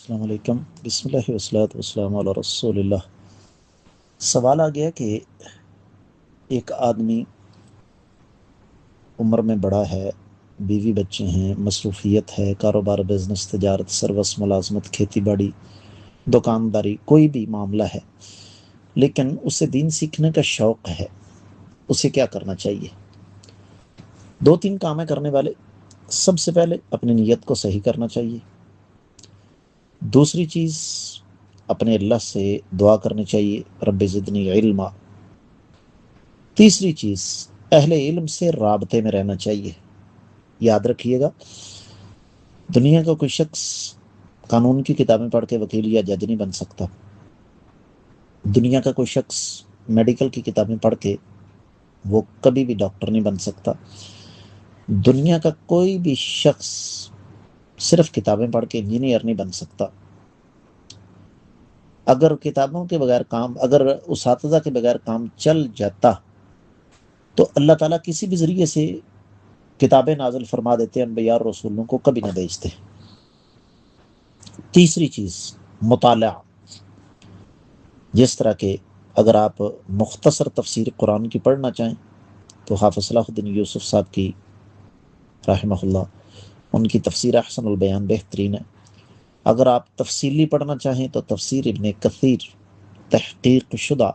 السلام علیکم۔ بسم اللہ والصلاۃ والسلام علی رسول اللہ۔ سوال آ گیا کہ ایک آدمی عمر میں بڑا ہے، بیوی بچے ہیں، مصروفیت ہے، کاروبار، بزنس، تجارت، سروس، ملازمت، کھیتی باڑی، دکانداری، کوئی بھی معاملہ ہے، لیکن اسے دین سیکھنے کا شوق ہے، اسے کیا کرنا چاہیے؟ دو تین کام ہیں کرنے والے۔ سب سے پہلے اپنی نیت کو صحیح کرنا چاہیے۔ دوسری چیز، اپنے اللہ سے دعا کرنی چاہیے، رب زدنی علما۔ تیسری چیز، اہل علم سے رابطے میں رہنا چاہیے۔ یاد رکھیے گا، دنیا کا کوئی شخص قانون کی کتابیں پڑھ کے وکیل یا جج نہیں بن سکتا۔ دنیا کا کوئی شخص میڈیکل کی کتابیں پڑھ کے وہ کبھی بھی ڈاکٹر نہیں بن سکتا۔ دنیا کا کوئی بھی شخص صرف کتابیں پڑھ کے انجینئر نہیں بن سکتا۔ اگر کتابوں کے بغیر کام، اگر اساتذہ کے بغیر کام چل جاتا تو اللہ تعالیٰ کسی بھی ذریعے سے کتابیں نازل فرما دیتے، انبیاء اور رسولوں کو کبھی نہ بھیجتے۔ تیسری چیز، مطالعہ۔ جس طرح کہ اگر آپ مختصر تفسیر قرآن کی پڑھنا چاہیں تو حافظ صلاح الدین یوسف صاحب کی رحمہ اللہ، ان کی تفسیر احسن البیان بہترین ہے۔ اگر آپ تفصیلی پڑھنا چاہیں تو تفسیر ابن کثیر تحقیق شدہ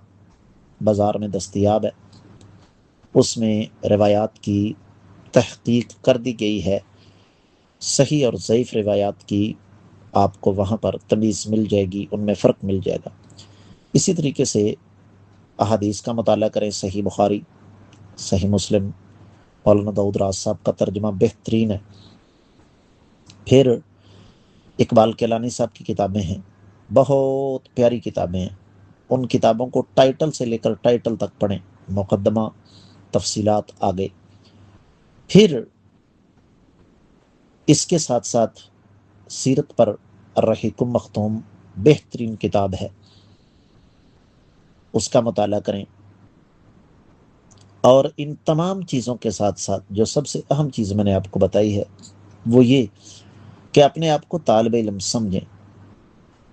بازار میں دستیاب ہے، اس میں روایات کی تحقیق کر دی گئی ہے، صحیح اور ضعیف روایات کی آپ کو وہاں پر تمیز مل جائے گی، ان میں فرق مل جائے گا۔ اسی طریقے سے احادیث کا مطالعہ کریں، صحیح بخاری، صحیح مسلم، مولانا داؤد راز صاحب کا ترجمہ بہترین ہے۔ پھر اقبال کیلانی صاحب کی کتابیں ہیں، بہت پیاری کتابیں ہیں، ان کتابوں کو ٹائٹل سے لے کر ٹائٹل تک پڑھیں، مقدمہ، تفصیلات آگے۔ پھر اس کے ساتھ ساتھ سیرت پر الرحیق مختوم بہترین کتاب ہے، اس کا مطالعہ کریں۔ اور ان تمام چیزوں کے ساتھ ساتھ جو سب سے اہم چیز میں نے آپ کو بتائی ہے وہ یہ کہ اپنے آپ کو طالب علم سمجھیں۔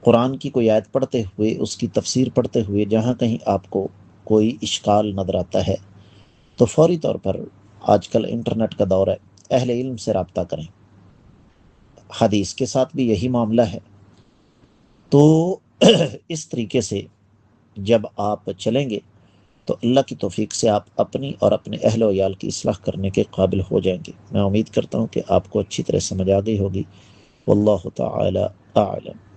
قرآن کی کوئی آیت پڑھتے ہوئے، اس کی تفسیر پڑھتے ہوئے جہاں کہیں آپ کو کوئی اشکال نظر آتا ہے تو فوری طور پر، آج کل انٹرنیٹ کا دور ہے، اہل علم سے رابطہ کریں۔ حدیث کے ساتھ بھی یہی معاملہ ہے۔ تو اس طریقے سے جب آپ چلیں گے تو اللہ کی توفیق سے آپ اپنی اور اپنے اہل و عیال کی اصلاح کرنے کے قابل ہو جائیں گے۔ میں امید کرتا ہوں کہ آپ کو اچھی طرح سمجھ آ گئی ہوگی۔ واللہ تعالی اعلم۔